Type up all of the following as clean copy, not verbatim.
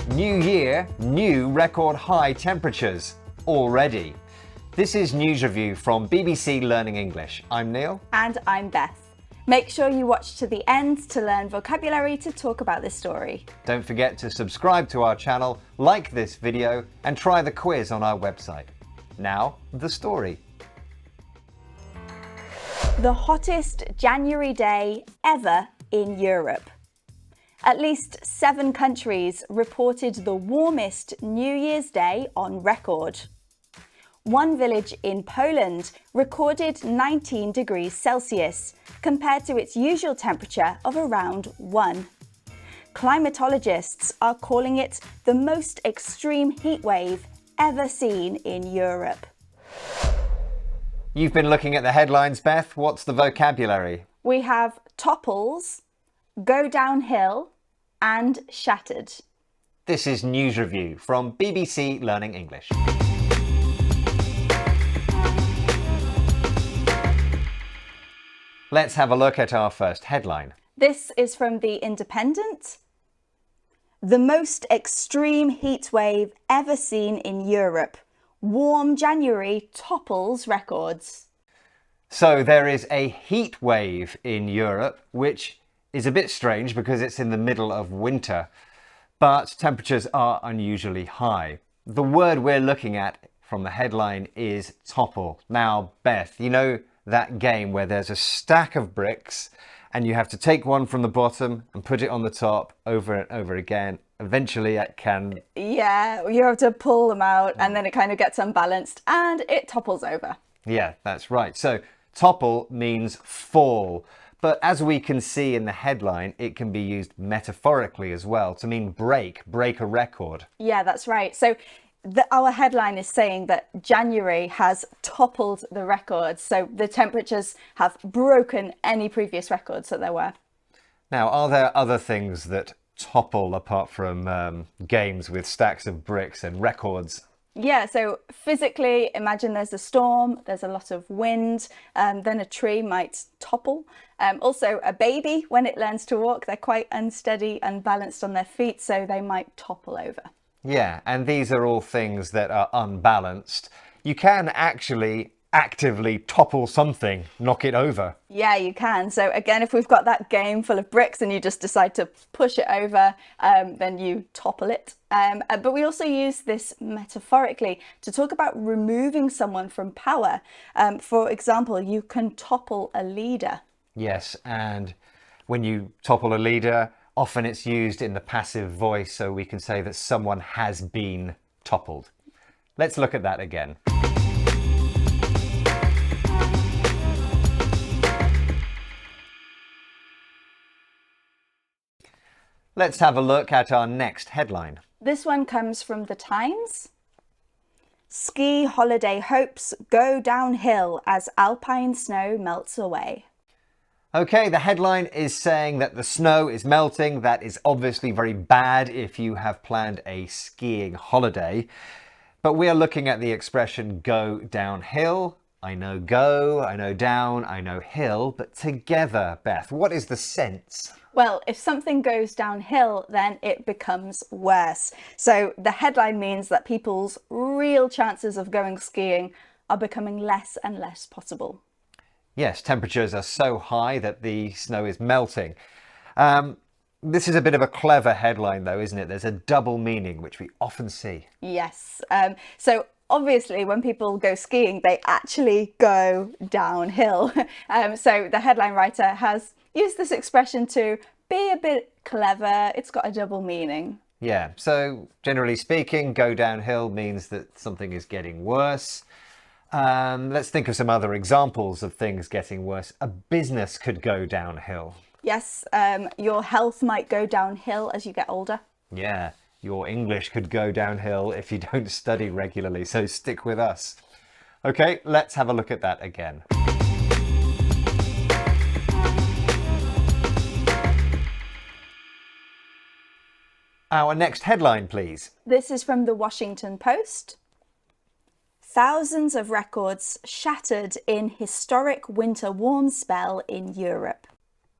New year, new record high temperatures already. This is News Review from BBC Learning English. I'm Neil. And I'm Beth. Make sure you watch to the end to learn vocabulary to talk about this story. Don't forget to subscribe to our channel, like this video, and try the quiz on our website. Now, the story. The hottest January day ever in Europe. At least 7 countries reported the warmest New Year's Day on record. One village in Poland recorded 19 degrees Celsius compared to its usual temperature of around 1. Climatologists are calling it the most extreme heat wave ever seen in Europe. You've been looking at the headlines, Beth. What's the vocabulary? We have topples, go downhill, and shattered. This is News Review from BBC Learning English. Let's have a look at our first headline. This is from The Independent. The most extreme heat wave ever seen in Europe. Warm January topples records. So there is a heat wave in Europe, which is a bit strange because it's in the middle of winter, but temperatures are unusually high. The word we're looking at from the headline is topple. Now, Beth, you know that game where there's a stack of bricks and you have to take one from the bottom and put it on the top over and over again. Eventually it can... Yeah, you have to pull them out and then it kind of gets unbalanced and it topples over. Yeah, that's right. So topple means fall. But as we can see in the headline, it can be used metaphorically as well to mean break a record. Yeah, that's right. So our headline is saying that January has toppled the records. So the temperatures have broken any previous records that there were. Now, are there other things that topple apart from games with stacks of bricks and records? Yeah, so physically, imagine there's a storm, there's a lot of wind, then a tree might topple. Also, a baby, when it learns to walk, they're quite unsteady, unbalanced on their feet, so they might topple over. Yeah, and these are all things that are unbalanced. You can actually actively topple something, knock it over. Yeah, you can. So again, if we've got that game full of bricks and you just decide to push it over, then you topple it. But we also use this metaphorically to talk about removing someone from power. For example, you can topple a leader. Yes, and when you topple a leader, often it's used in the passive voice, so we can say that someone has been toppled. Let's look at that again. Let's have a look at our next headline. This one comes from The Times. Ski holiday hopes go downhill as alpine snow melts away. Okay, the headline is saying that the snow is melting. That is obviously very bad if you have planned a skiing holiday. But we are looking at the expression go downhill. I know go, I know down, I know hill, but together, Beth, what is the sense? Well, if something goes downhill, then it becomes worse. So the headline means that people's real chances of going skiing are becoming less and less possible. Yes, temperatures are so high that the snow is melting. This is a bit of a clever headline though, isn't it? There's a double meaning, which we often see. Yes. So obviously when people go skiing, they actually go downhill. So the headline writer has used this expression to be a bit clever. It's got a double meaning. Yeah, so generally speaking, go downhill means that something is getting worse. Let's think of some other examples of things getting worse. A business could go downhill. Yes, your health might go downhill as you get older. Yeah, your English could go downhill if you don't study regularly, so stick with us. Okay, let's have a look at that again. Our next headline, please. This is from the Washington Post. Thousands of records shattered in historic winter warm spell in Europe.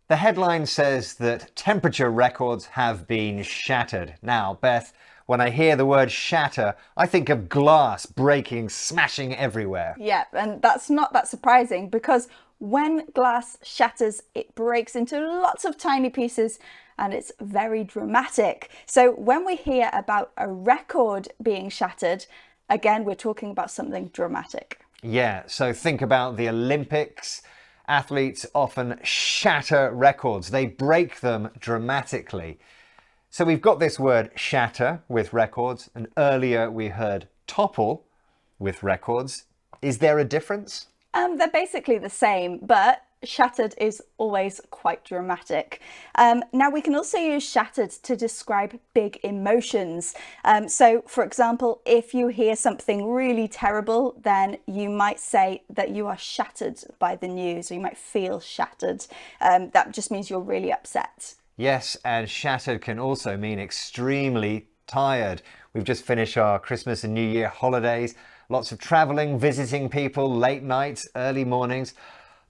The headline says that temperature records have been shattered. Now, Beth, when I hear the word shatter, I think of glass breaking, smashing everywhere. Yeah, and that's not that surprising because when glass shatters, it breaks into lots of tiny pieces and it's very dramatic. So when we hear about a record being shattered, again, we're talking about something dramatic. Yeah, so think about the Olympics. Athletes often shatter records. They break them dramatically. So we've got this word shatter with records, and earlier we heard topple with records. Is there a difference? They're basically the same, but shattered is always quite dramatic. Now we can also use shattered to describe big emotions. So for example, if you hear something really terrible, then you might say that you are shattered by the news, or you might feel shattered. That just means you're really upset. Yes, and shattered can also mean extremely tired. We've just finished our Christmas and New Year holidays. Lots of traveling, visiting people, late nights, early mornings.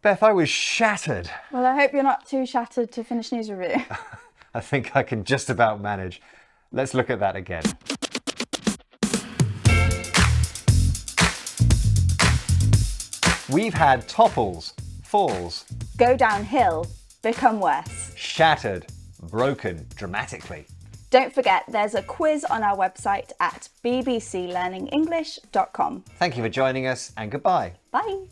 Beth, I was shattered. Well, I hope you're not too shattered to finish news review. I think I can just about manage. Let's look at that again. We've had topples, falls, Go downhill, become worse. shattered, broken dramatically. Don't forget, there's a quiz on our website at bbclearningenglish.com. Thank you for joining us, and goodbye. Bye.